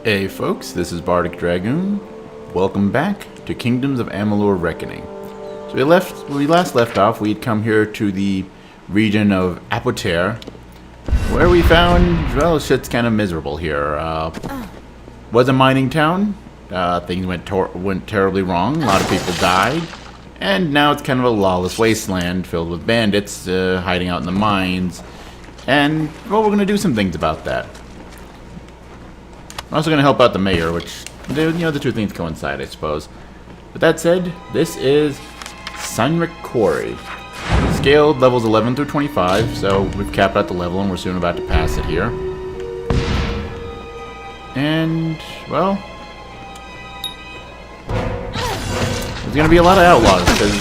Hey folks, this is Bardic Dragoon. Welcome back to Kingdoms of Amalur Reckoning. So we last left off, we had come here to the region of Apoter, where we found, well, shit's kind of miserable here. Was a mining town. Things went terribly wrong. A lot of people died. And now it's kind of a lawless wasteland filled with bandits hiding out in the mines. And, well, we're going to do some things about that. I'm also going to help out the mayor, which, the two things coincide, I suppose. With that said, this is Sunric Quarry. Scaled levels 11 through 25, so we've capped out the level and we're soon about to pass it here. And, well, there's going to be a lot of outlaws, because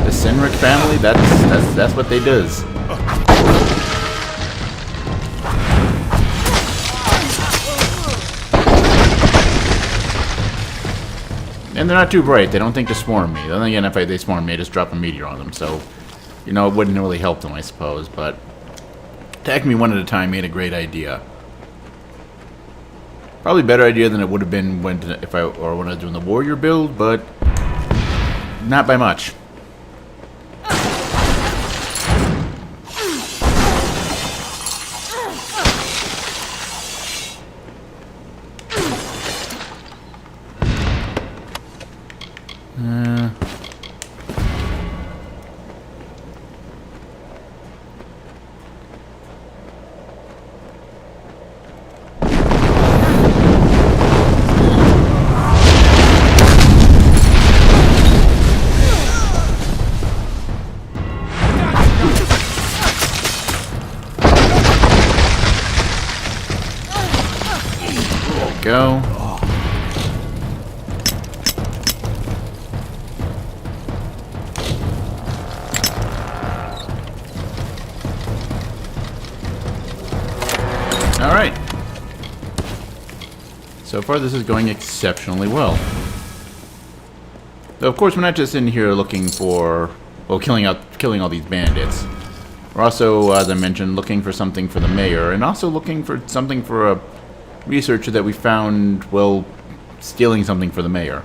the Sunric family, that's what they does. And they're not too bright. They don't think to swarm me. Then again, if they swarm me, I just drop a meteor on them. So, it wouldn't really help them, I suppose. But attacking me one at a time made a great idea. Probably a better idea than it would have been when I was doing the warrior build, but not by much. Go. Alright. So far this is going exceptionally well. Though of course we're not just in here looking for, well, killing all these bandits. We're also, as I mentioned, looking for something for the mayor, and also looking for something for a researcher that we found, well, stealing something for the mayor.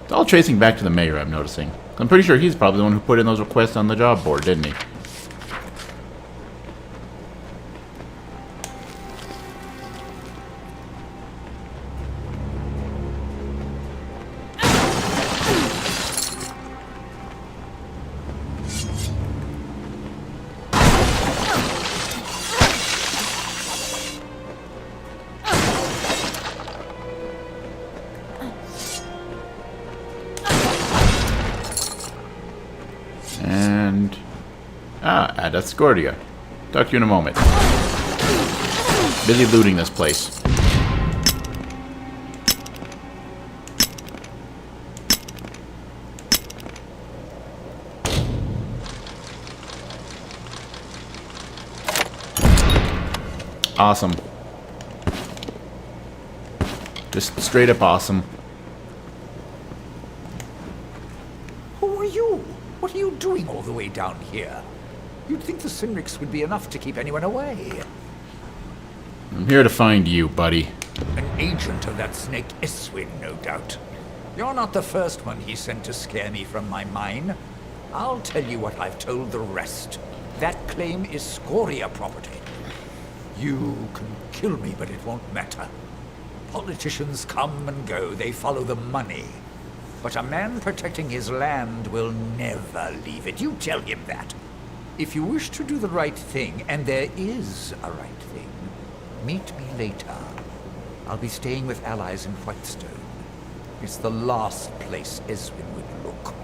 It's all tracing back to the mayor, I'm noticing. I'm pretty sure he's probably the one who put in those requests on the job board, didn't he? And Ad Ascordia. Talk to you in a moment. Busy looting this place. Awesome. Just straight up awesome. Who are you? What are you doing all the way down here? You'd think the Synrics would be enough to keep anyone away. I'm here to find you, buddy. An agent of that snake Eswin, no doubt. You're not the first one he sent to scare me from my mine. I'll tell you what I've told the rest. That claim is Scoria property. You can kill me, but it won't matter. Politicians come and go, they follow the money. But a man protecting his land will never leave it. You tell him that. If you wish to do the right thing, and there is a right thing, meet me later. I'll be staying with allies in Whitestone. It's the last place Eswin would look.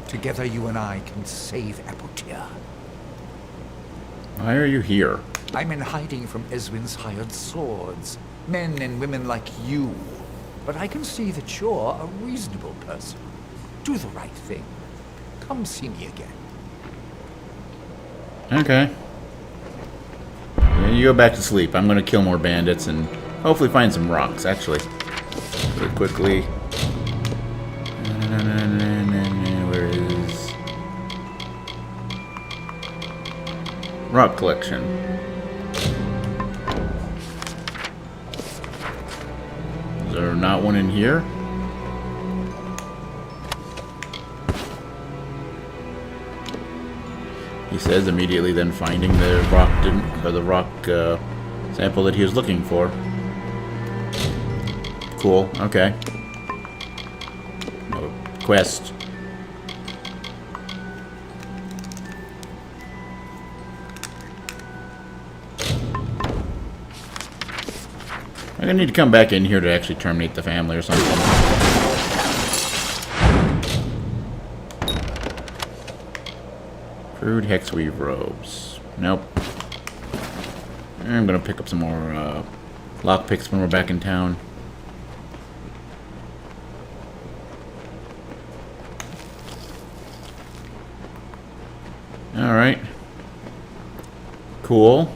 Together you and I can save Apotia. Why are you here? I'm in hiding from Eswin's hired swords. Men and women like you. But I can see that you're a reasonable person. Do the right thing. Come see me again. Okay. Yeah, you go back to sleep. I'm gonna kill more bandits and hopefully find some rocks, actually. Really quickly. Where is... Rock collection. Is there not one in here? He says immediately, then finding the rock sample that he was looking for. Cool. Okay. No quest. I'm gonna need to come back in here to actually terminate the family or something. Crude hexweave robes. Nope. I'm gonna pick up some more lockpicks when we're back in town. Alright. Cool.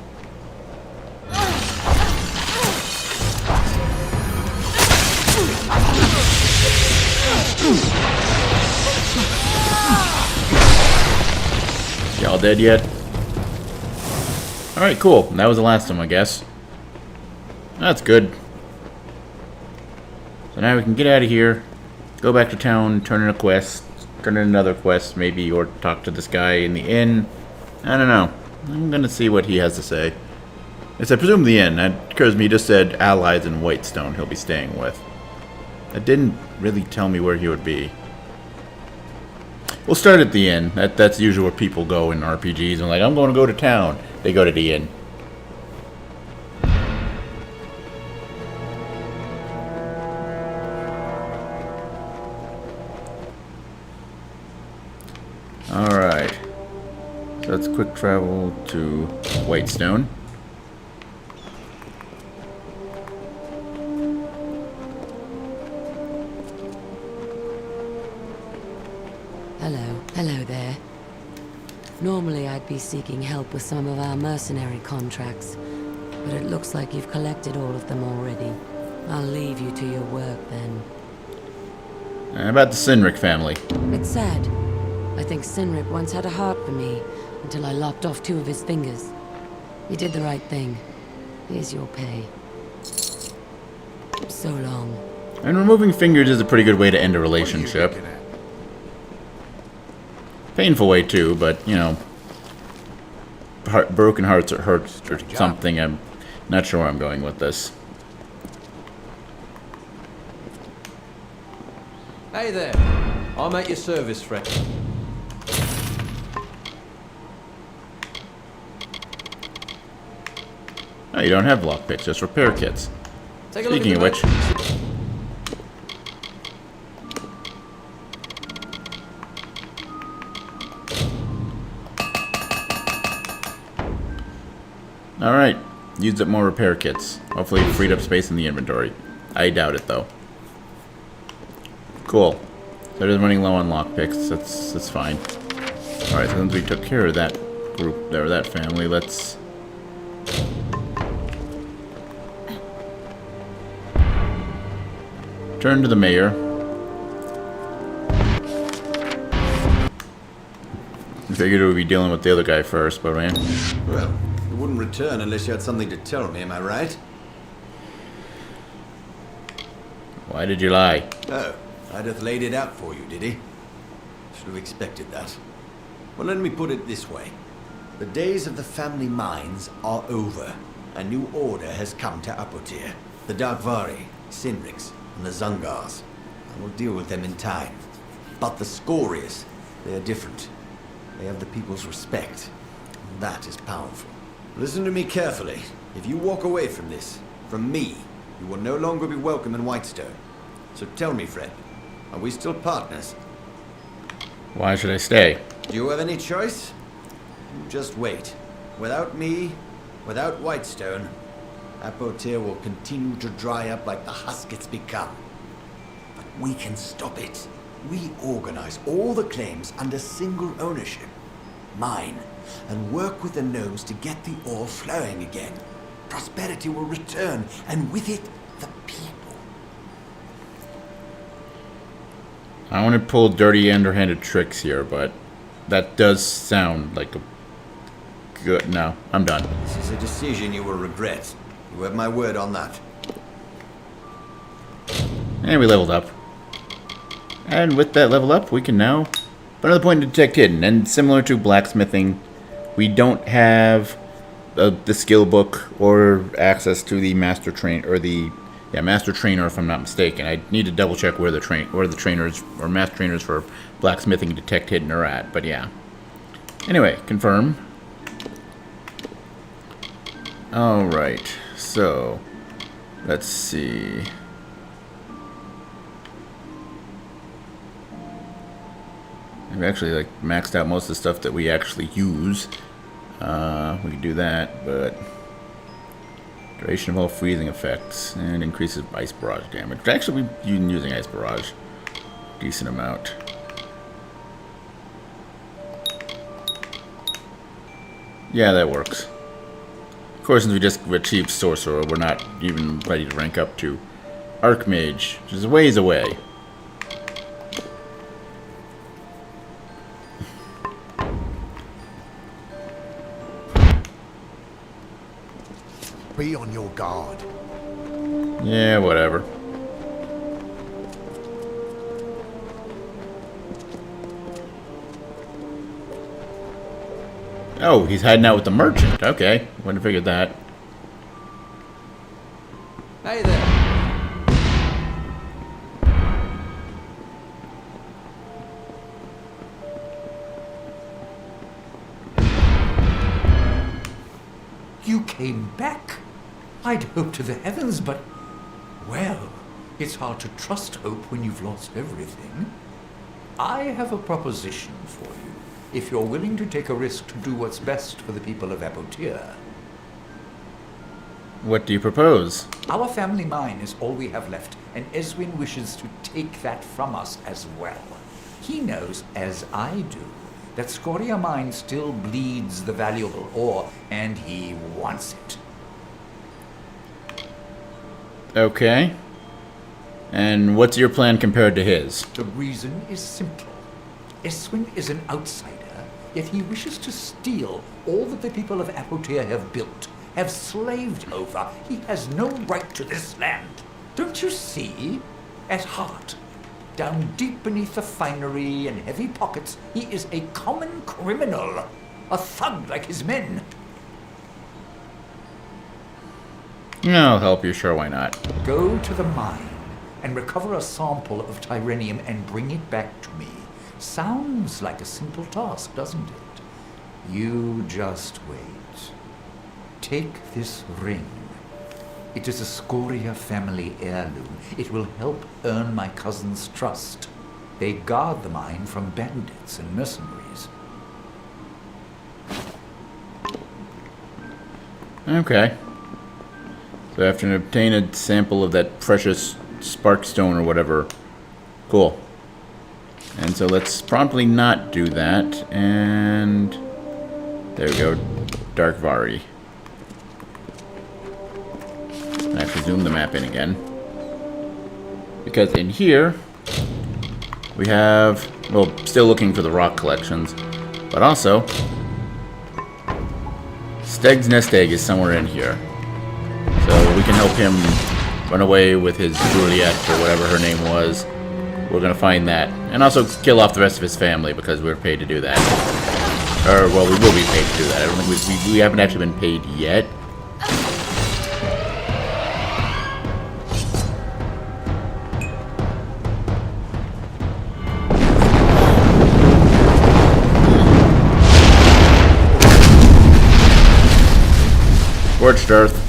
Y'all dead yet? Alright, cool. That was the last of them, I guess. That's good. So now we can get out of here, go back to town, turn in a quest, turn in another quest, maybe, or talk to this guy in the inn. I don't know. I'm gonna see what he has to say. It's, I presume, the inn. That occurs to me, he just said allies in Whitestone he'll be staying with. That didn't really tell me where he would be. We'll start at the inn. That's usually where people go in RPGs. And like, I'm going to go to town. They go to the inn. Alright. So that's quick travel to Whitestone. Hello there. Normally I'd be seeking help with some of our mercenary contracts, but it looks like you've collected all of them already. I'll leave you to your work then. About the Sinric family. It's sad. I think Sinric once had a heart for me, until I lopped off 2 of his fingers. You did the right thing. Here's your pay. So long. And removing fingers is a pretty good way to end a relationship. Painful way too, but you know, broken hearts or hurts or something. I'm not sure where I'm going with this. Hey there, I'm at your service, friend. Oh, you don't have lockpicks, just repair kits. Take a look Speaking at of the which, alright, used up more repair kits. Hopefully it freed up space in the inventory. I doubt it though. Cool. So it is running low on lockpicks. That's fine. Alright, so since we took care of that group there, that family, let's turn to the mayor. I figured we would be dealing with the other guy first, but man. Well, you wouldn't return unless you had something to tell me, am I right? Why did you lie? Oh, Ideth laid it out for you, did he? Should have expected that. Well, let me put it this way. The days of the family mines are over. A new order has come to Apotir. The Darkvari, Sinrics, and the Zungars. I will deal with them in time. But the Scorias, they are different. They have the people's respect. And that is powerful. Listen to me carefully. If you walk away from this, from me, you will no longer be welcome in Whitestone. So tell me, friend, are we still partners? Why should I stay? Do you have any choice? You just wait. Without me, without Whitestone, Apotir will continue to dry up like the husk it's become. But we can stop it. We organize all the claims under single ownership, mine, and work with the gnomes to get the ore flowing again. Prosperity will return, and with it, the people. I want to pull dirty, underhanded tricks here, but that does sound like a good... No, I'm done. This is a decision you will regret. You have my word on that. And we leveled up. And with that level up, we can now put another point to detect hidden. And similar to blacksmithing, we don't have the skill book or access to the master train or the master trainer, if I'm not mistaken. I need to double check where the trainers or master trainers for blacksmithing and detect hidden are at. But yeah. Anyway, confirm. All right. So let's see. I've actually maxed out most of the stuff that we actually use. We can do that, but duration of all freezing effects and increases ice barrage damage. Actually, we've been using ice barrage decent amount. Yeah, that works. Of course, since we just achieved sorcerer, we're not even ready to rank up to archmage, which is a ways away. Be on your guard. Yeah, whatever. Oh, he's hiding out with the merchant. Okay, wouldn't have figured that. Hey there. You came back? I'd hoped to the heavens, but... Well, it's hard to trust hope when you've lost everything. I have a proposition for you, if you're willing to take a risk to do what's best for the people of Apotir. What do you propose? Our family mine is all we have left, and Eswin wishes to take that from us as well. He knows, as I do, that Scoria mine still bleeds the valuable ore, and he wants it. Okay. And what's your plan compared to his? The reason is simple. Eswin is an outsider, yet he wishes to steal all that the people of Apotir have built, have slaved over. He has no right to this land. Don't you see? At heart, down deep beneath the finery and heavy pockets, he is a common criminal, a thug like his men. I'll help you, sure, why not? Go to the mine and recover a sample of Tyranium and bring it back to me. Sounds like a simple task, doesn't it? You just wait. Take this ring. It is a Scoria family heirloom. It will help earn my cousin's trust. They guard the mine from bandits and mercenaries. Okay. So I have to obtain a sample of that precious sparkstone or whatever. Cool. And so let's promptly not do that. And there we go. Dark Vari. I have to zoom the map in again. Because in here, we have, well, still looking for the rock collections. But also, Steg's nest egg is somewhere in here. So we can help him run away with his Juliet or whatever her name was. We're gonna find that. And also kill off the rest of his family because we're paid to do that. Or, well, we will be paid to do that. I don't think we haven't actually been paid yet. Scorched earth.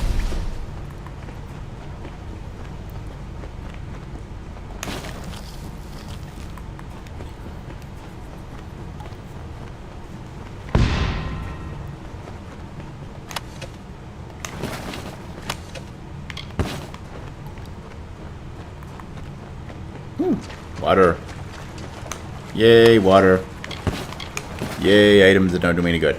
Water. Yay, water. Yay, items that don't do me any good.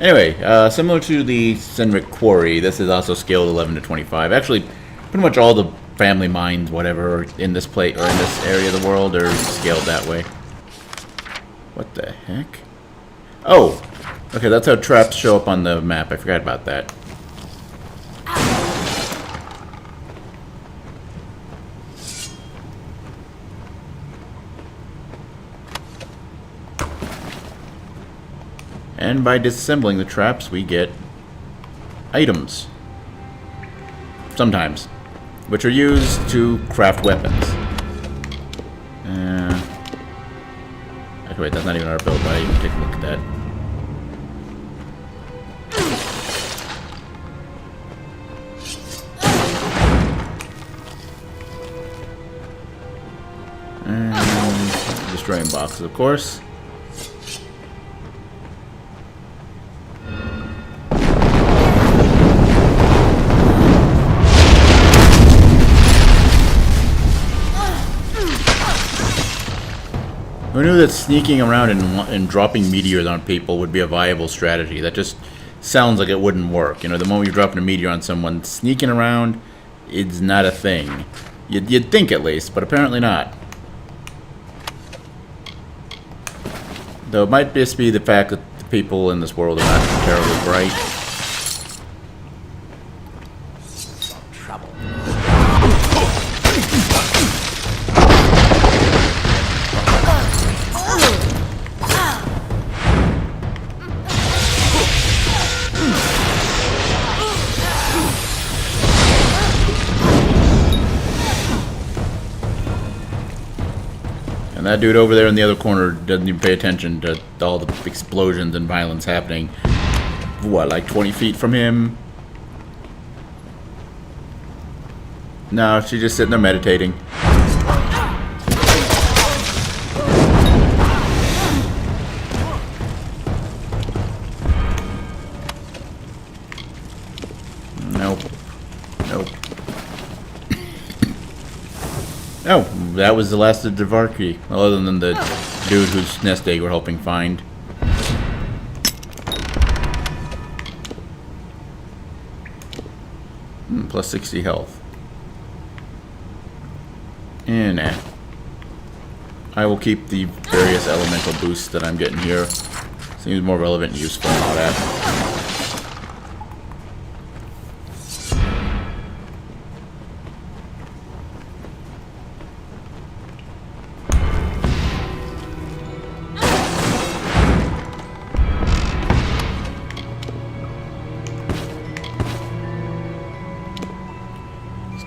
Anyway, similar to the Senric Quarry, this is also scaled 11 to 25. Actually, pretty much all the family mines, whatever, in this plate or in this area of the world are scaled that way. What the heck? Oh! Okay, that's how traps show up on the map. I forgot about that. And by disassembling the traps, we get items. Sometimes. Which are used to craft weapons. Okay, wait, that's not even our build, but I didn't even take a look at that. And destroying boxes, of course. Who knew that sneaking around and dropping meteors on people would be a viable strategy? That just sounds like it wouldn't work. You know, the moment you're dropping a meteor on someone, sneaking around is not a thing. You'd think at least, but apparently not. Though it might just be the fact that the people in this world are not terribly bright. Trouble. And that dude over there in the other corner doesn't even pay attention to all the explosions and violence happening. What, like 20 feet from him? No, she's just sitting there meditating. Nope. Nope. Oh, that was the last of Dvarki, other than the dude whose nest egg we're helping find. Plus 60 health. And nah. I will keep the various elemental boosts that I'm getting here. Seems more relevant and useful and all that.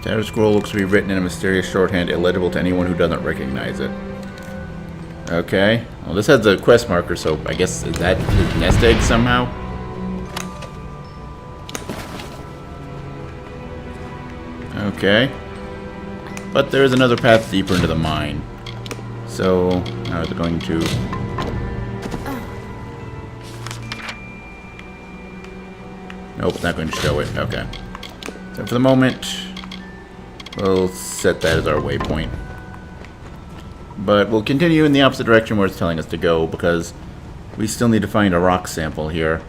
Status scroll looks to be written in a mysterious shorthand illegible to anyone who doesn't recognize it. Okay. Well, this has a quest marker, so I guess is that his nest egg somehow? Okay. But there is another path deeper into the mine. So, how is it going to... Nope, it's not going to show it. Okay. So for the moment... we'll set that as our waypoint. But we'll continue in the opposite direction where it's telling us to go, because we still need to find a rock sample here.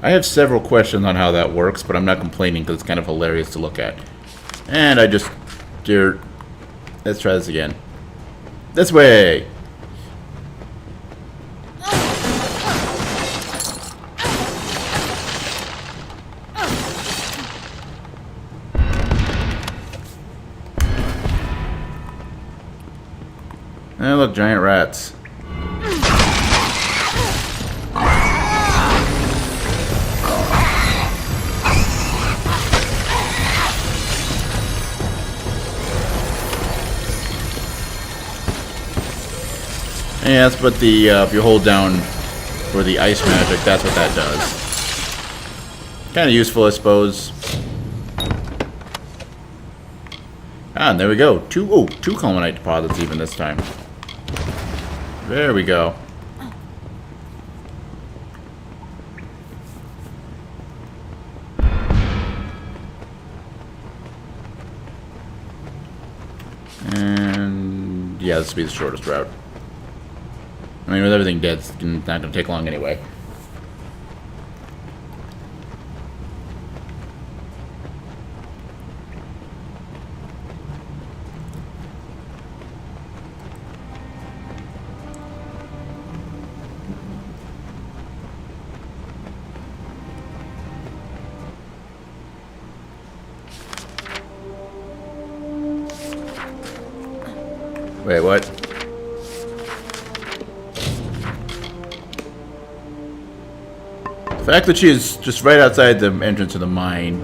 I have several questions on how that works, but I'm not complaining because it's kind of hilarious to look at. And I just... Dear, let's try this again. This way! Hey, look, giant rats. Yeah, that's what the, if you hold down for the ice magic, that's what that does. Kind of useful, I suppose. Ah, and there we go. Two culminite deposits even this time. There we go. And yeah, this will be the shortest route. I mean, with everything dead, it's not going to take long anyway. Wait, what? The fact that she is just right outside the entrance of the mine.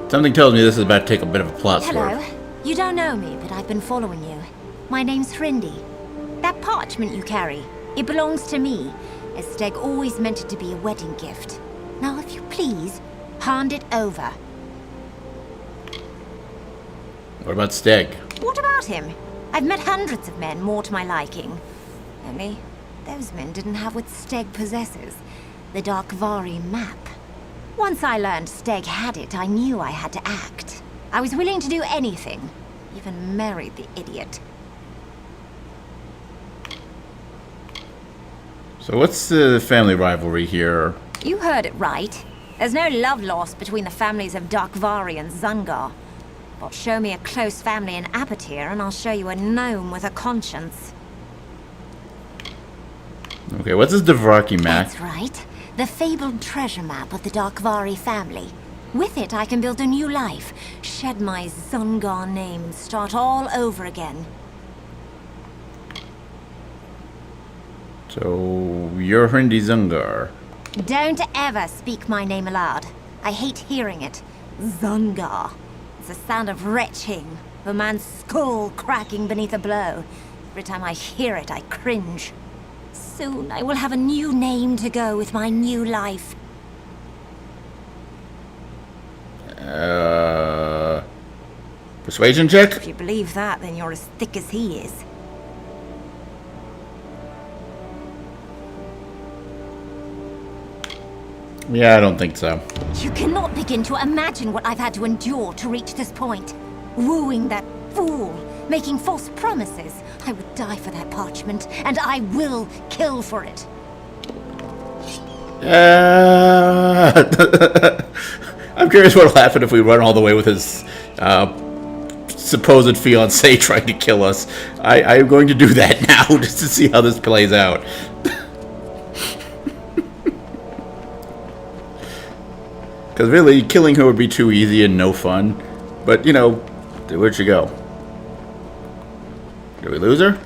Something tells me this is about to take a bit of a plot Hello. swerve. You don't know me, but I've been following you. My name's Hrindi. That parchment you carry, it belongs to me, as Steg always meant it to be a wedding gift. Now, if you please, hand it over. What about Steg? What about him? I've met hundreds of men more to my liking. Only, those men didn't have what Steg possesses. The Darkvari map. Once I learned Steg had it, I knew I had to act. I was willing to do anything. Even marry the idiot. So what's the family rivalry here? You heard it right. There's no love lost between the families of Darkvari and Zungar. But show me a close family in Apatir, and I'll show you a gnome with a conscience. Okay, what's this Dothraki map? That's right. The fabled treasure map of the Darkvari family. With it, I can build a new life, shed my Zungar name, and start all over again. So, you're Hrindi Zungar. Don't ever speak my name aloud. I hate hearing it. Zungar. It's the sound of retching, of a man's skull cracking beneath a blow. Every time I hear it, I cringe. Soon I will have a new name to go with my new life. Persuasion check? If you believe that, then you're as thick as he is. Yeah, I don't think so. You cannot begin to imagine what I've had to endure to reach this point. Wooing that fool, making false promises. I would die for that parchment, and I will kill for it. I'm curious what'll happen if we run all the way with his supposed fiancée trying to kill us. I'm going to do that now just to see how this plays out. Because really, killing her would be too easy and no fun. But, you know, where'd she go? Did we lose her?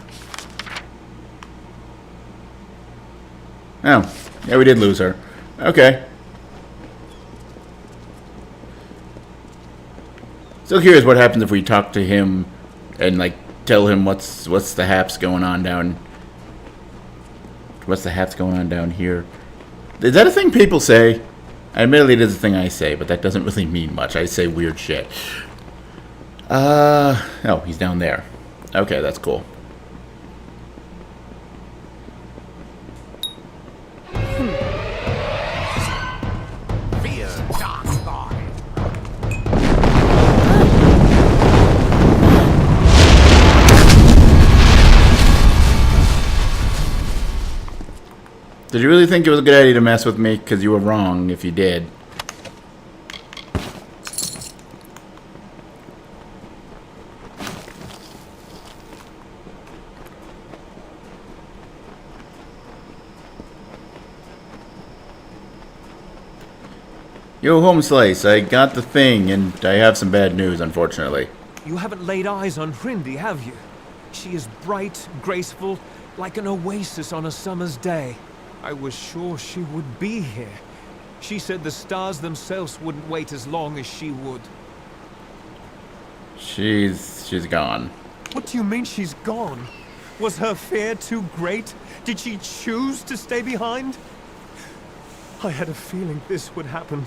Oh, yeah, we did lose her. Okay. Still curious what happens if we talk to him and, like, tell him what's the haps going on down... What's the haps going on down here? Is that a thing people say? Admittedly, it is a thing I say, but that doesn't really mean much. I say weird shit. Oh, he's down there. Okay, that's cool. Fear dark God. Did you really think it was a good idea to mess with me? Because you were wrong if you did. Yo, Home Slice, I got the thing, and I have some bad news, unfortunately. You haven't laid eyes on Hrindi, have you? She is bright, graceful, like an oasis on a summer's day. I was sure she would be here. She said the stars themselves wouldn't wait as long as she would. She's gone. What do you mean she's gone? Was her fear too great? Did she choose to stay behind? I had a feeling this would happen.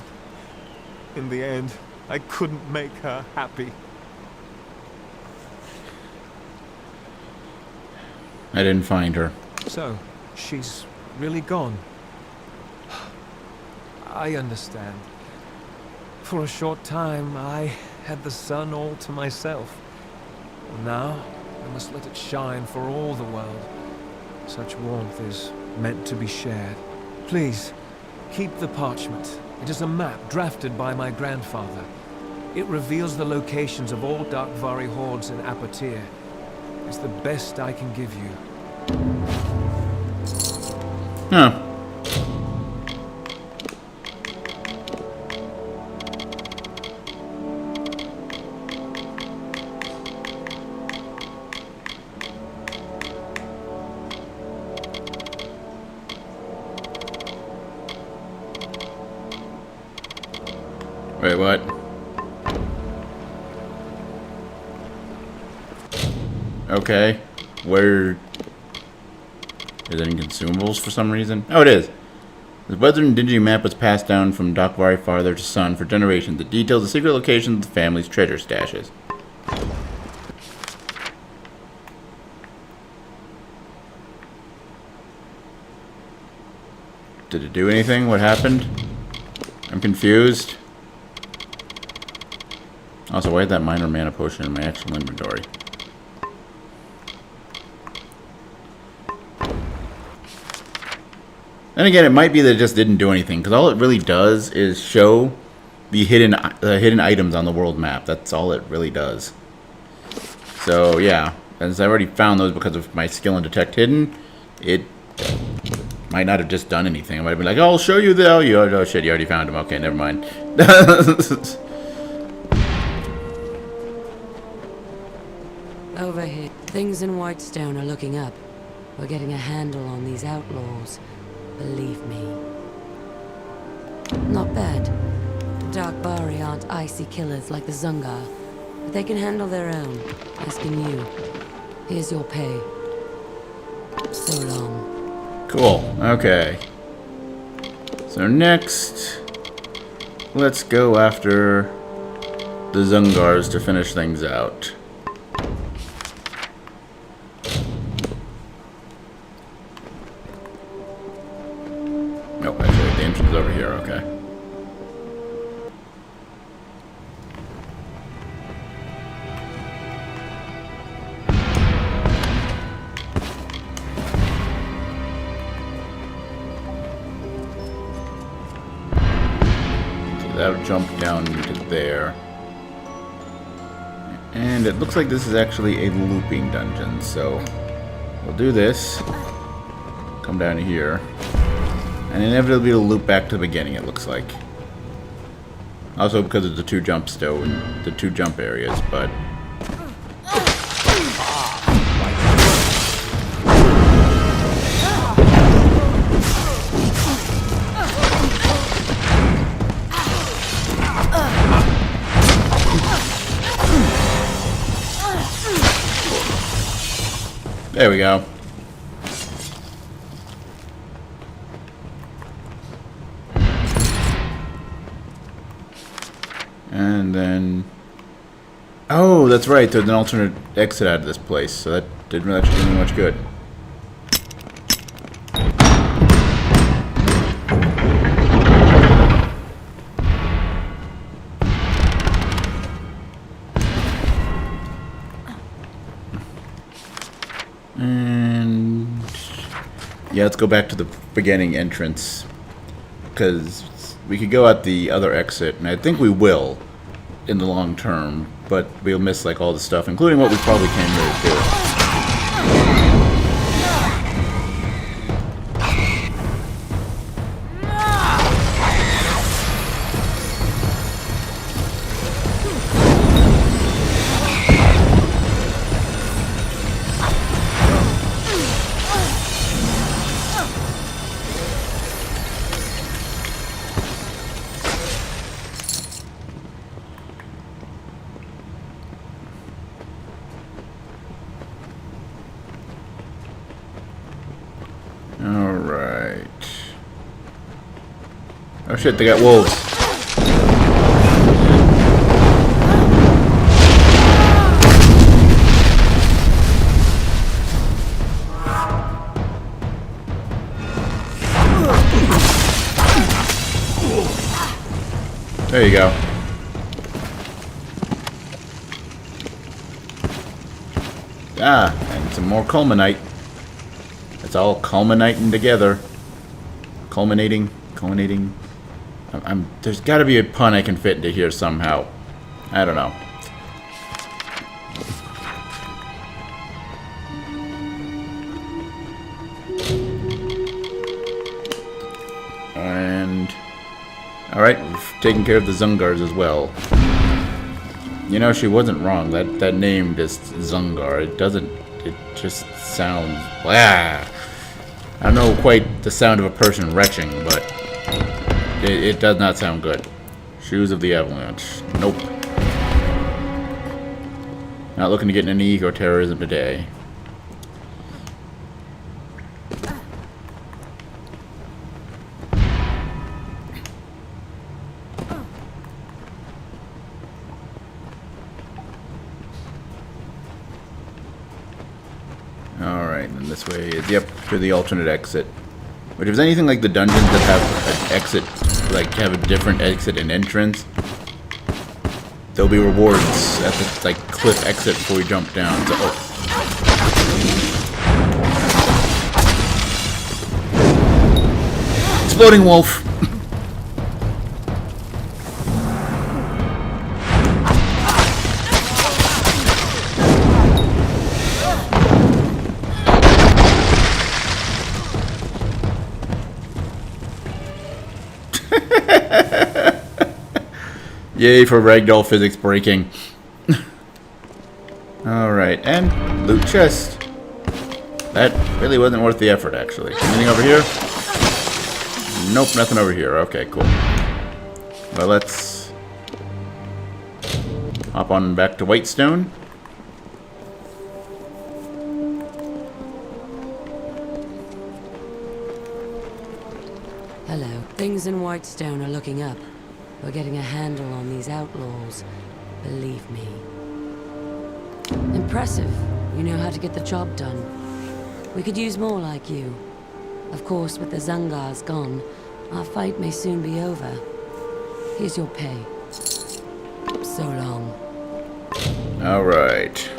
In the end, I couldn't make her happy. I didn't find her. So, she's really gone. I understand. For a short time, I had the sun all to myself. And now, I must let it shine for all the world. Such warmth is meant to be shared. Please, keep the parchment. It is a map drafted by my grandfather. It reveals the locations of all Darkvari hordes in Apatir. It's the best I can give you. Huh. Wait, what? Okay. Where... Is it in consumables for some reason? Oh, it is. The weathered and dingy map was passed down from Dokvari father to son for generations. It details the secret locations of the family's treasure stashes. Did it do anything? What happened? I'm confused. Also, why had that minor mana potion in my actual inventory? And again, it might be that it just didn't do anything, because all it really does is show the hidden items on the world map. That's all it really does. So yeah, as I already found those because of my skill in Detect Hidden, it might not have just done anything. I might have been like, oh, I'll show you the... Oh, shit, you already found them. Okay, never mind. Over here, things in Whitestone are looking up. We're getting a handle on these outlaws. Believe me. Not bad. The Darkbari aren't icy killers like the Zungar, but they can handle their own. Asking you. Here's your pay. So long. Cool. Okay. So next, let's go after the Zungars to finish things out. Nope, actually, the entrance is over here. Okay. That'll jump down into there. And it looks like this is actually a looping dungeon, so we'll do this. Come down here. And inevitably it'll loop back to the beginning, it looks like. Also because of the two jump the two jump areas, but... There we go. And then... Oh, that's right. There's an alternate exit out of this place, so that didn't actually do me much good. And... yeah, let's go back to the beginning entrance. Because we could go out the other exit, and I think we will in the long term, but we'll miss like all the stuff, including what we probably came here to do. Alright. Oh shit, they got wolves. There you go. Ah, and some more culminite. It's all culminating together. Culminating. There's got to be a pun I can fit into here somehow. I don't know. And alright, we've taken care of the Zungars as well. You know, she wasn't wrong. That name just Zungar. It just sounds blah. I don't know quite the sound of a person retching, but it does not sound good. Shoes of the Avalanche. Nope. Not looking to get in any eco-terrorism today. Alright, and this way is, yep, to the alternate exit. But if there's anything like the dungeons that have an exit, like have a different exit and entrance, there'll be rewards at the like cliff exit before we jump down. So, Exploding wolf! Yay for ragdoll physics breaking. Alright, and loot chest. That really wasn't worth the effort, actually. Anything over here? Nope, nothing over here. Okay, cool. Well, let's hop on back to Whitestone. Hello. Things in Whitestone are looking up. We're getting a handle on these outlaws. Believe me. Impressive. You know how to get the job done. We could use more like you. Of course, with the Zungars gone, our fight may soon be over. Here's your pay. So long. Alright.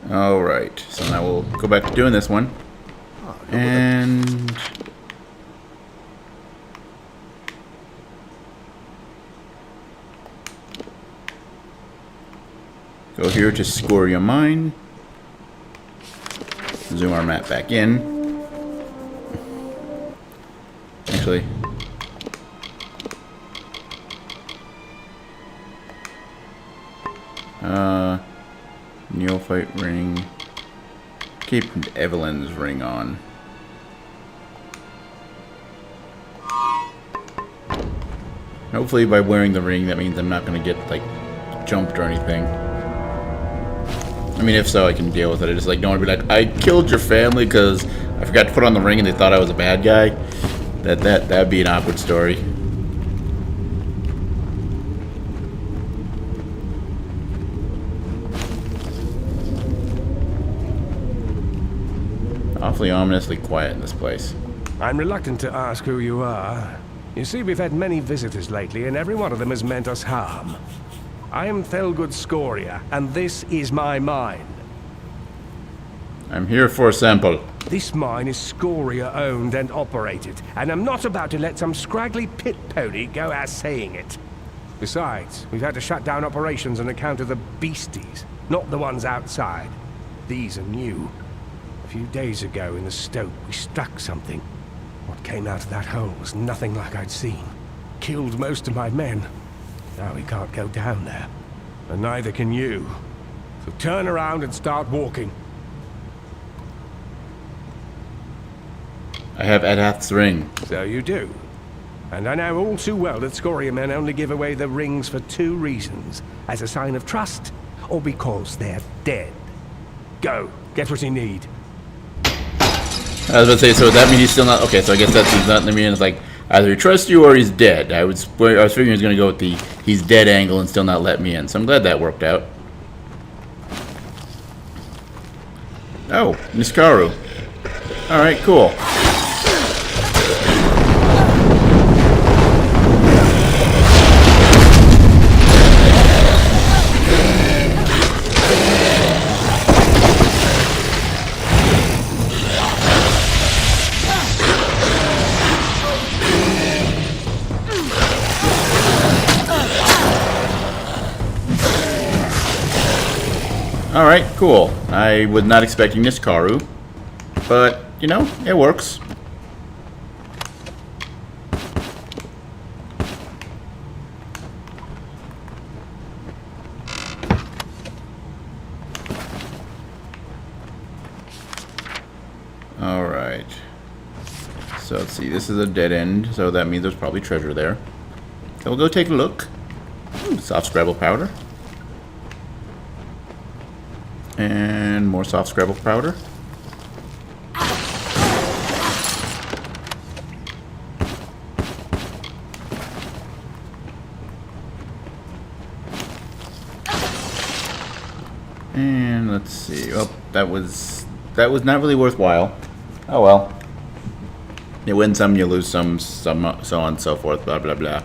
Alright, so now we'll go back to doing this one. And go here to score your mine. Zoom our map back in. Actually, Neophyte ring. Keep Evelyn's ring on. Hopefully by wearing the ring, that means I'm not going to get, like, jumped or anything. I mean, if so, I can deal with it. I just, like, don't want to be like, I killed your family because I forgot to put on the ring and they thought I was a bad guy. That'd be an awkward story. Awfully ominously quiet in this place. I'm reluctant to ask who you are. You see, we've had many visitors lately, and every one of them has meant us harm. I am Thelgood Scoria, and this is my mine. I'm here for a sample. This mine is Scoria-owned and operated, and I'm not about to let some scraggly pit pony go out saying it. Besides, we've had to shut down operations on account of the beasties, not the ones outside. These are new. A few days ago in the stope, we struck something. What came out of that hole was nothing like I'd seen. Killed most of my men. Now we can't go down there. And neither can you. So turn around and start walking. I have Adath's ring. So you do. And I know all too well that Scoria men only give away the rings for 2 reasons. As a sign of trust, or because they're dead. Go, get what you need. I was about to say, so would that mean he's still not... Okay, so I guess that's he's not in the mean. It's like, either he trusts you or he's dead. I was figuring he was going to go with the he's dead angle and still not let me in. So I'm glad that worked out. Oh, Niskaru. Alright, cool. Alright, cool. I was not expecting Niskaru, but, you know, it works. see. This is a dead end, so that means there's probably treasure there. So we'll go take a look. Ooh, soft scrabble powder. And more soft scrabble powder. And let's see. Oh, that was not really worthwhile. Oh well. You win some, you lose some, so on and so forth. Blah blah blah.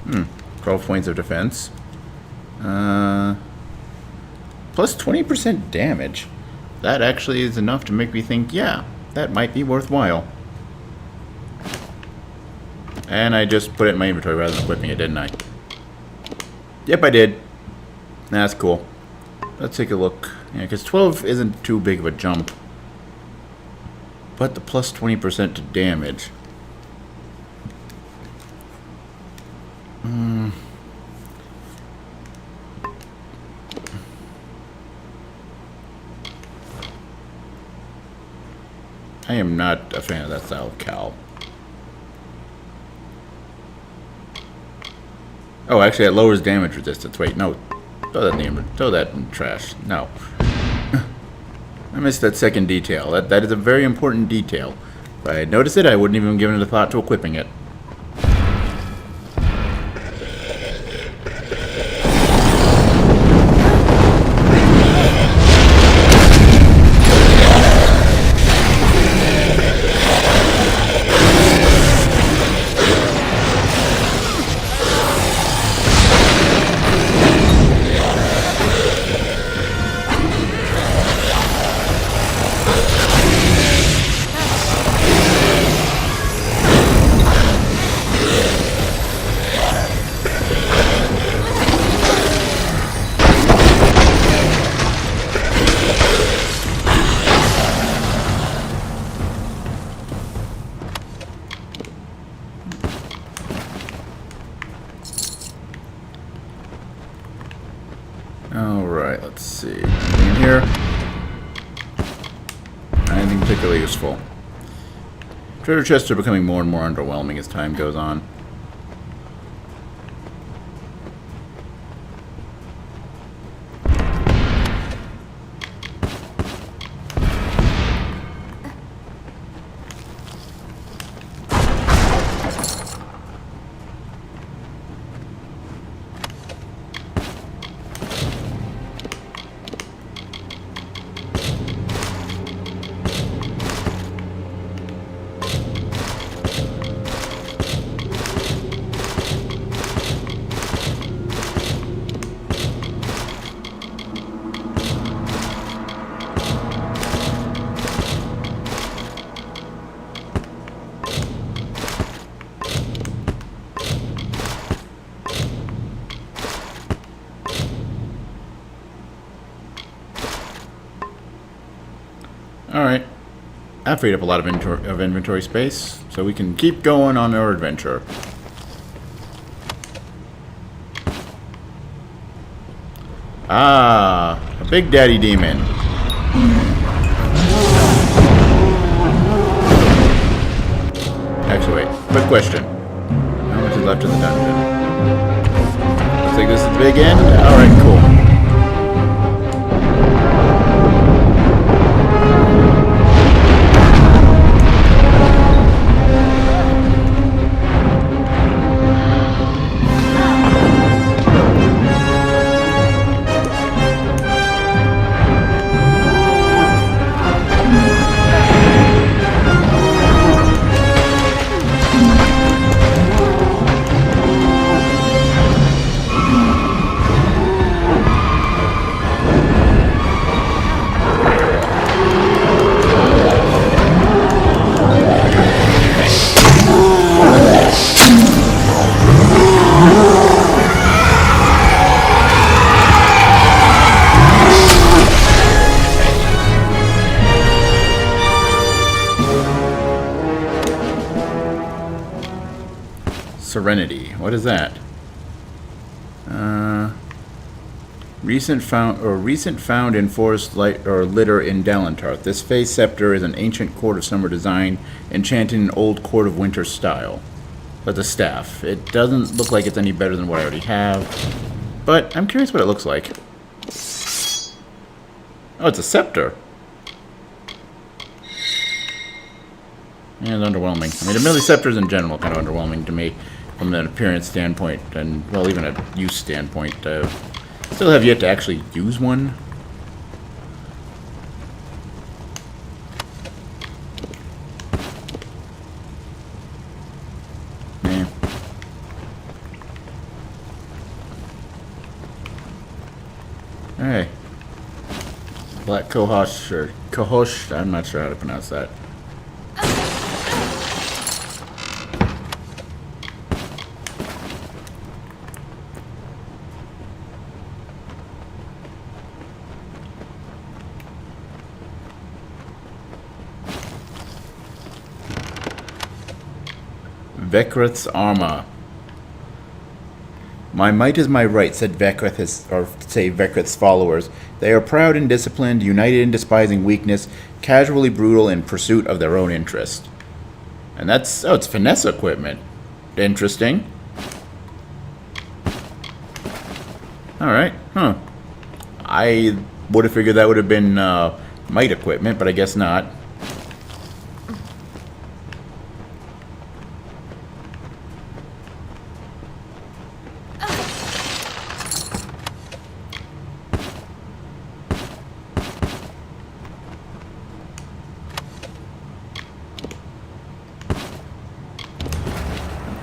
Hmm. 12 points of defense. Plus 20% damage. That actually is enough to make me think, yeah, that might be worthwhile. And I just put it in my inventory rather than equipping it, didn't I? Yep, I did. That's cool. Let's take a look. Yeah, because 12 isn't too big of a jump. But the plus 20% to damage. I am not a fan of that style of cowl. Oh, actually, it lowers damage resistance. Wait, no. Throw that in trash. No. I missed that second detail. That is a very important detail. If I had noticed it, I wouldn't even have given it a thought to equipping it. Alright, let's see. Anything in here? Anything particularly useful? Treasure chests are becoming more and more underwhelming as time goes on. Alright. I've freed up a lot of inventory space, so we can keep going on our adventure. Ah, a big daddy demon. Actually, wait. Quick question. How much is left in the dungeon? Looks like this is the big end? Alright, cool. Serenity. What is that? Recent found in forest light or litter in Dalentarth. This phase scepter is an ancient court of summer design, enchanted in old court of winter style. But the staff. It doesn't look like it's any better than what I already have. But I'm curious what it looks like. Oh, it's a scepter. Yeah, it's underwhelming. I mean, admittedly, scepters in general are kind of underwhelming to me from an appearance standpoint, and, well, even a use standpoint. Still have yet to actually use one. Yeah. Alright. Black Kohosh, or Kohosh, I'm not sure how to pronounce that. Vekrith's Arma. My might is my right, said Vekrith's followers. They are proud and disciplined, united in despising weakness, casually brutal in pursuit of their own interest. And that's, oh, it's finesse equipment. Interesting. Alright, huh. I would have figured that would have been might equipment, but I guess not.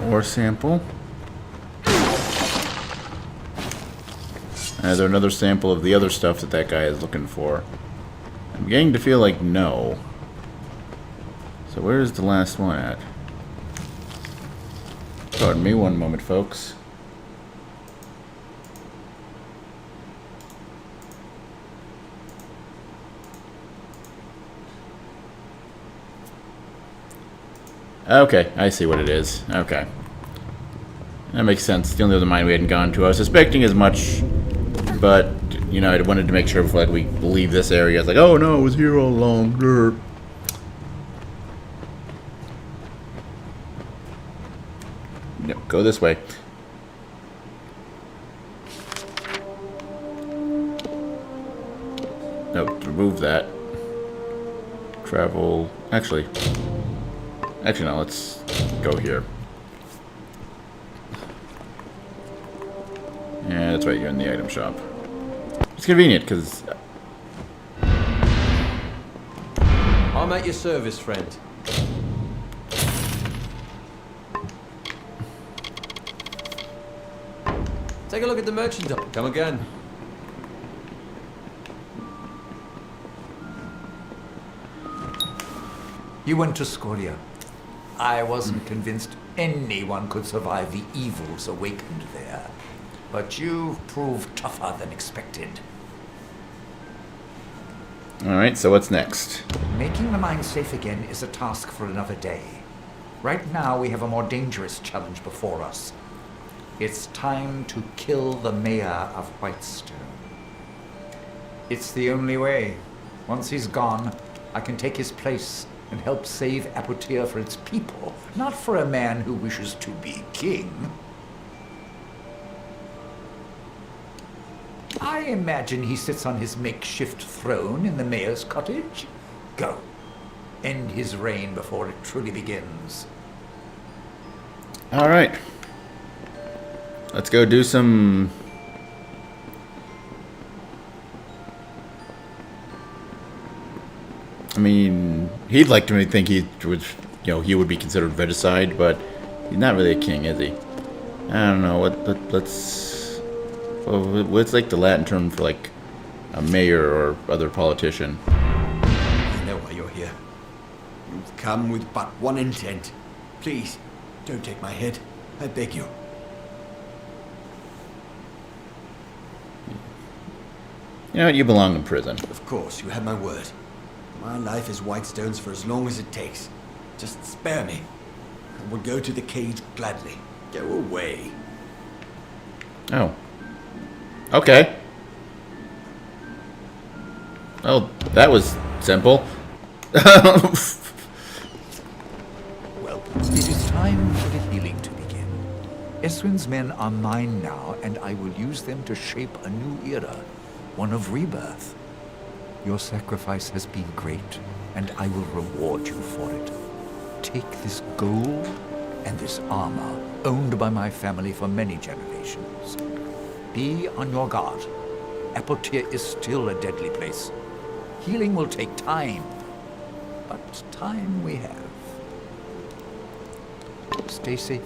Ore sample. Is there another sample of the other stuff that guy is looking for? I'm beginning to feel like no. So where's the last one at? Pardon me one moment, folks. Okay, I see what it is. Okay. That makes sense. The only other mine we hadn't gone to. I was suspecting as much, but, you know, I wanted to make sure before we leave this area. I was like, oh no, it was here all along. Grr. No, go this way. No, remove that. Travel. Actually, no, let's go here. Yeah, that's right, you're in the item shop. It's convenient, because... I'm at your service, friend. Take a look at the merchandise. Come again. You went to Scoria. I wasn't convinced anyone could survive the evils awakened there. But you proved tougher than expected. Alright, so what's next? Making the mine safe again is a task for another day. Right now, we have a more dangerous challenge before us. It's time to kill the mayor of Whitestone. It's the only way. Once he's gone, I can take his place and help save Apotea for its people, not for a man who wishes to be king. I imagine he sits on his makeshift throne in the mayor's cottage. Go. End his reign before it truly begins. Alright. Let's go do some... I mean, he'd like to think he would, he would be considered regicide, but he's not really a king, is he? I don't know. What's like the Latin term for like a mayor or other politician? I know why you're here. You've come with but one intent. Please, don't take my head. I beg you. You know what? You belong in prison. Of course, you have my word. My life is Whitestone's for as long as it takes. Just spare me. I will go to the cage gladly. Go away. Oh. Okay. Oh, that was simple. Well, it is time for the healing to begin. Eswin's men are mine now, and I will use them to shape a new era, one of rebirth. Your sacrifice has been great, and I will reward you for it. Take this gold and this armor, owned by my family for many generations. Be on your guard. Apotyr is still a deadly place. Healing will take time, but time we have. Stay safe.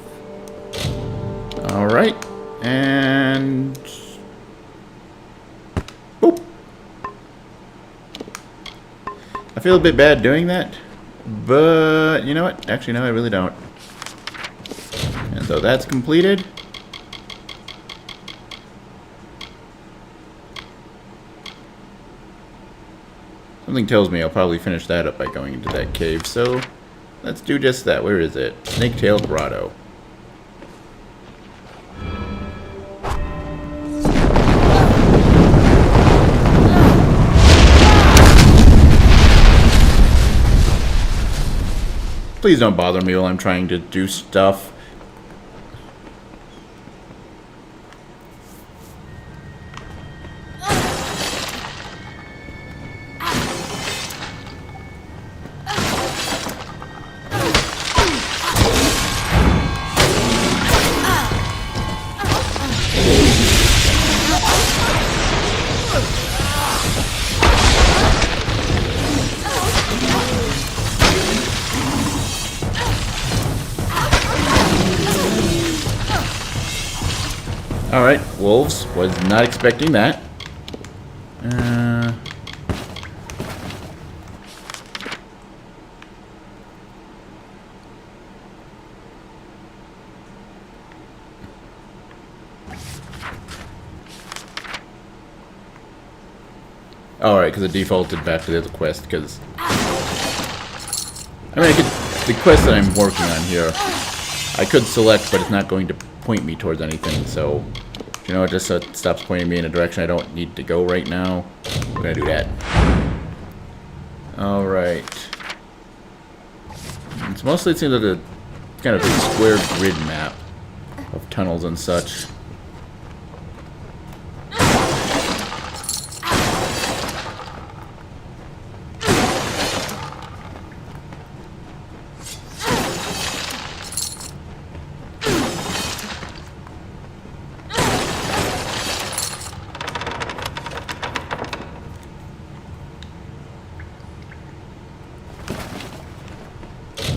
Alright. And... Boop. I feel a bit bad doing that, but you know what? Actually, no, I really don't. And so that's completed. Something tells me I'll probably finish that up by going into that cave, so let's do just that. Where is it? Snaketail Grotto. Please don't bother me while I'm trying to do stuff. Alright, wolves. Was not expecting that. Alright, because it defaulted back to the other quest, because... I mean, I could, the quest that I'm working on here, I could select, but it's not going to point me towards anything, so... You know, it just stops pointing me in a direction I don't need to go right now. I'm gonna do that. Alright. It's mostly, it seems like a kind of a square grid map of tunnels and such.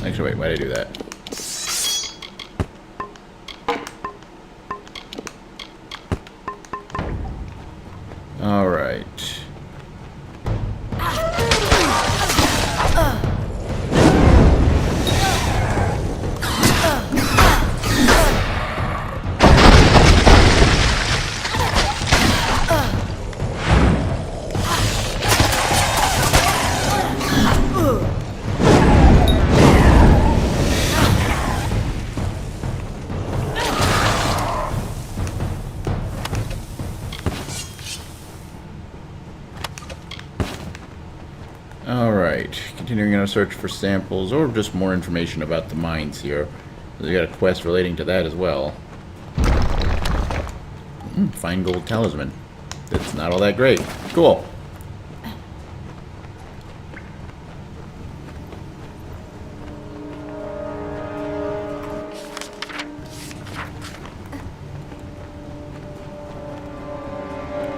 Actually, wait, why did I do that? All right. Alright, continuing our search for samples or just more information about the mines here. We got a quest relating to that as well. Fine gold talisman. It's not all that great. Cool.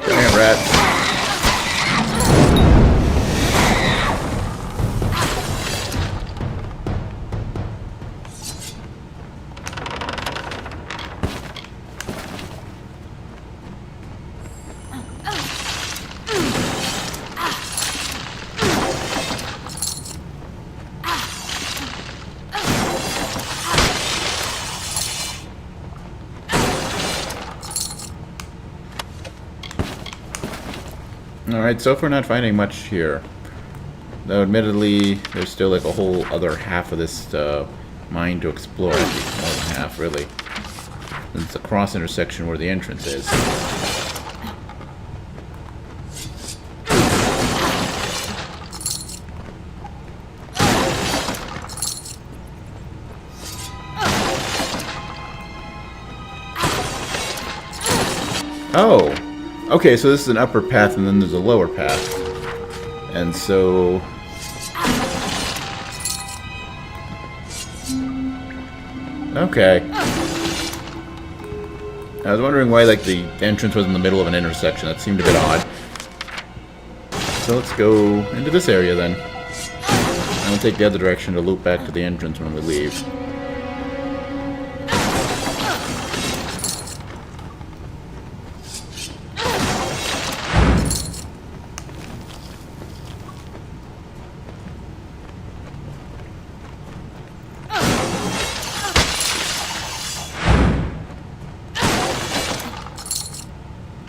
Damn rats. Alright, so far not finding much here. Though admittedly, there's still like a whole other half of this mine to explore. More than half, really. It's the cross intersection where the entrance is. Oh! Okay, so this is an upper path and then there's a lower path. And so... Okay. I was wondering why, like, the entrance was in the middle of an intersection. That seemed a bit odd. So let's go into this area then. And we'll take the other direction to loop back to the entrance when we leave.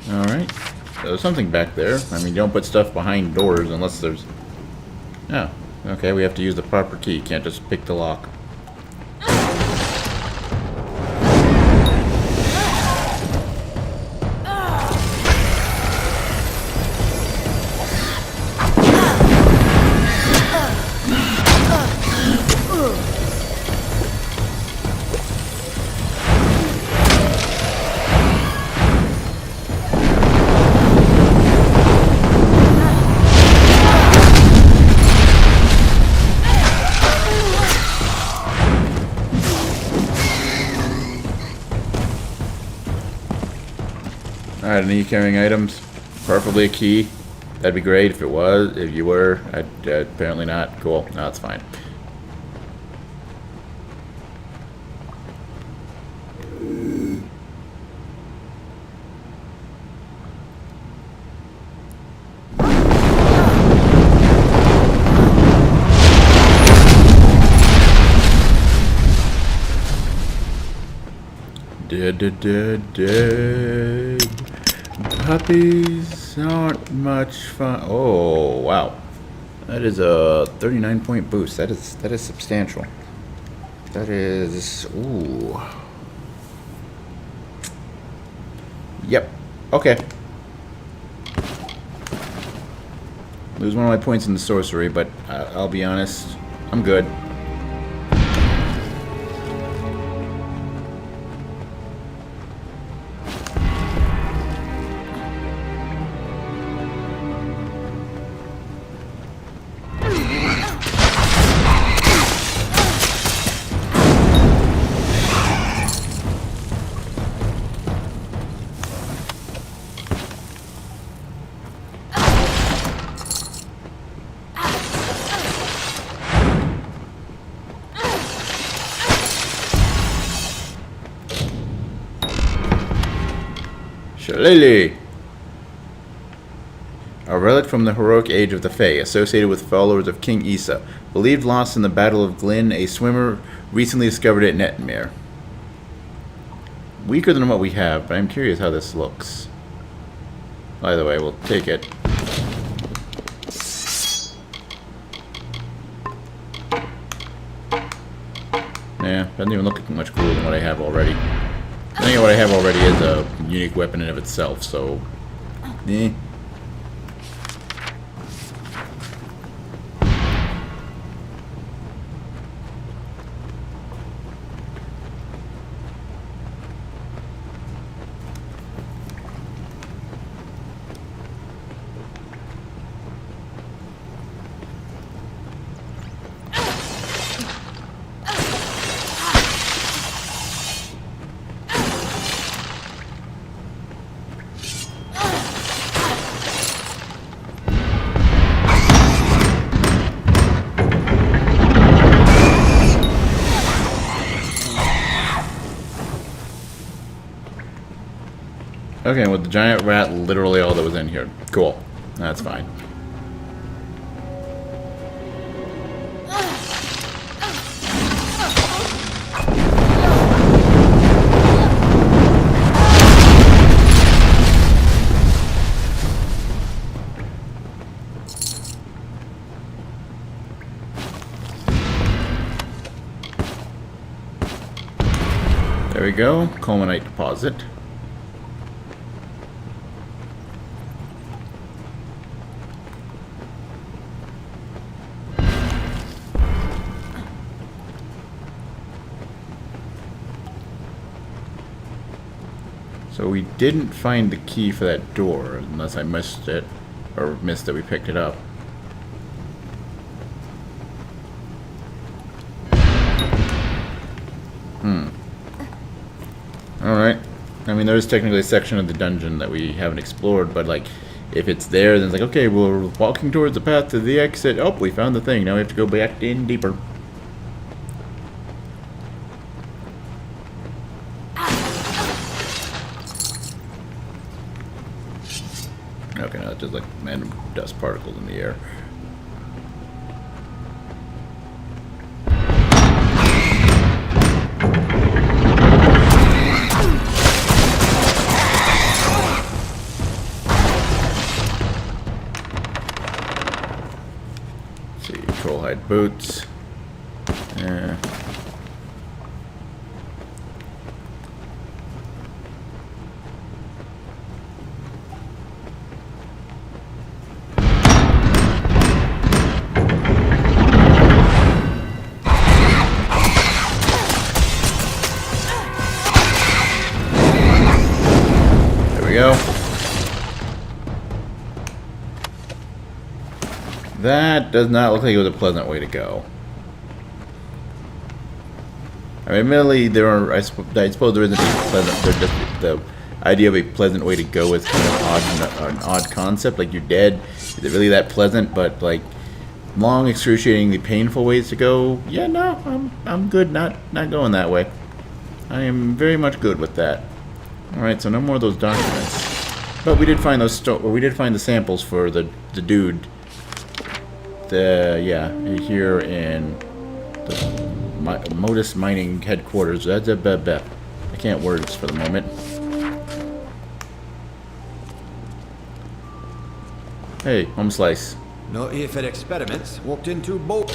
Alright. So there's something back there. I mean, you don't put stuff behind doors unless there's... Oh. Okay, we have to use the proper key. Can't just pick the lock. Alright, any carrying items? Preferably a key. That'd be great if it was. If you were, apparently not. Cool. No, that's fine. Dead. Puppies aren't much fun. Oh, wow. That is a 39-point boost. That is substantial. That is... Ooh. Yep. Okay. Lose one of my points in the sorcery, but I'll be honest, I'm good. Shillelagh! A relic from the heroic age of the Fae, associated with followers of King Issa. Believed lost in the Battle of Glynn, a swimmer recently discovered it at Netmere. Weaker than what we have, but I'm curious how this looks. By the way, we'll take it. Yeah, doesn't even look much cooler than what I have already. I think what I have already is a unique weapon in of itself, so... Eh. Okay, with the giant rat, literally all that was in here. Cool. That's fine. There we go. Culminate deposit. So we didn't find the key for that door, unless I missed it, or missed that we picked it up. Alright. I mean, there is technically a section of the dungeon that we haven't explored, but, like, if it's there, then it's like, okay, we're walking towards the path to the exit. Oh, we found the thing. Now we have to go back in deeper. Okay, now it's just like random dust particles in the air. Let's see, troll hide boots. Yeah. Go. That does not look like it was a pleasant way to go. I mean, admittedly, there are. I suppose there isn't a pleasant. Just the idea of a pleasant way to go is kind of an odd concept. Like, you're dead. Is it really that pleasant? But like, long, excruciatingly painful ways to go. Yeah, no, I'm good. Not going that way. I am very much good with that. All right, so no more of those documents. But we did find those. We did find the samples for the dude. Here in the Modus Mining headquarters. I can't words for the moment. Hey, home slice. Not here for experiments. Walked into boat.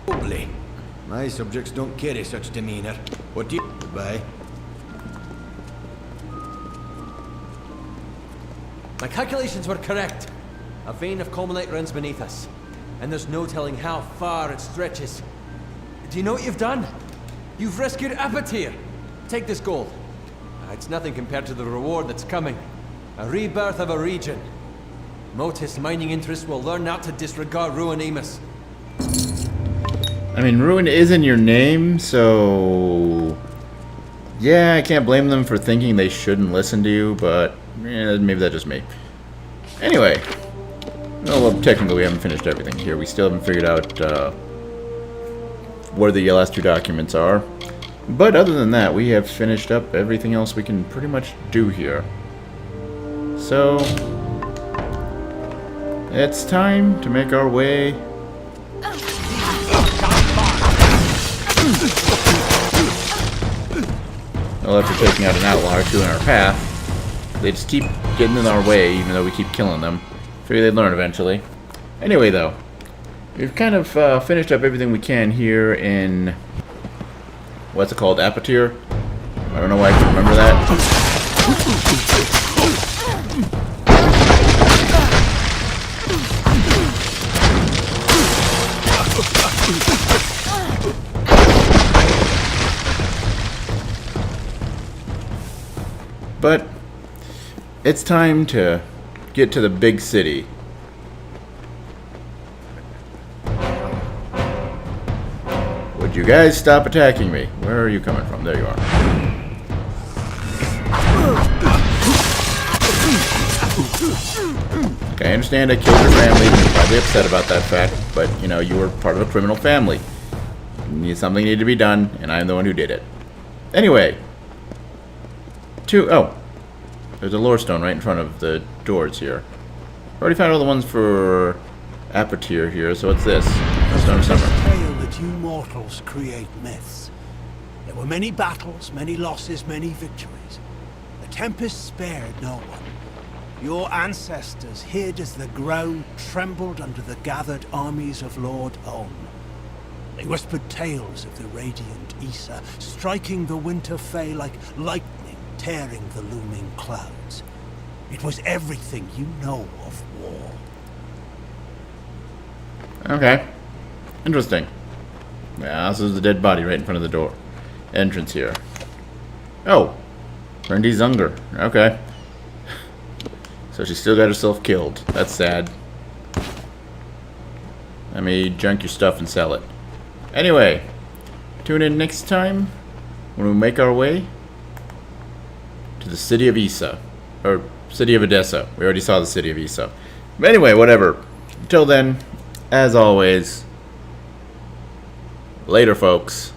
Lovely. My subjects don't carry such demeanor. What do you... Goodbye. My calculations were correct. A vein of culminate runs beneath us, and there's no telling how far it stretches. Do you know what you've done? You've rescued Apatir. Take this gold. It's nothing compared to the reward that's coming. A rebirth of a region. Motus mining interests will learn not to disregard Ruin Amos. I mean, Ruin is in your name, so... Yeah, I can't blame them for thinking they shouldn't listen to you, but... maybe that's just me. Anyway. Well, technically we haven't finished everything here. We still haven't figured out where the last two documents are. But other than that, we have finished up everything else we can pretty much do here. So... it's time to make our way... Well, after taking out an outlaw or two in our path, they just keep getting in our way, even though we keep killing them. Figure they'd learn eventually. Anyway, though, we've kind of finished up everything we can here in... what's it called? Apatir? I don't know why I can remember that. But it's time to get to the big city. Would you guys stop attacking me? Where are you coming from? There you are. Okay, I understand I killed your family. You're probably upset about that fact, but you know, you were part of a criminal family. Something needed to be done, and I'm the one who did it. Anyway. Oh, there's a lore stone right in front of the doors here. Already found all the ones for Apatir here, so what's this? Stone of Summer. Tale that you mortals create myths. There were many battles, many losses, many victories. The Tempest spared no one. Your ancestors hid as the ground trembled under the gathered armies of Lord Olm. They whispered tales of the radiant Issa, striking the winter Fae like lightning, tearing the looming clouds. It was everything you know of war. Okay. Interesting. Yeah, this is a dead body right in front of the door. Entrance here. Oh. Randy Zunger. Okay. So she still got herself killed. That's sad. Let me junk your stuff and sell it. Anyway, tune in next time when we make our way to the city of Issa. Or city of Edessa. We already saw the city of Issa. But anyway, whatever. Until then, as always, later folks.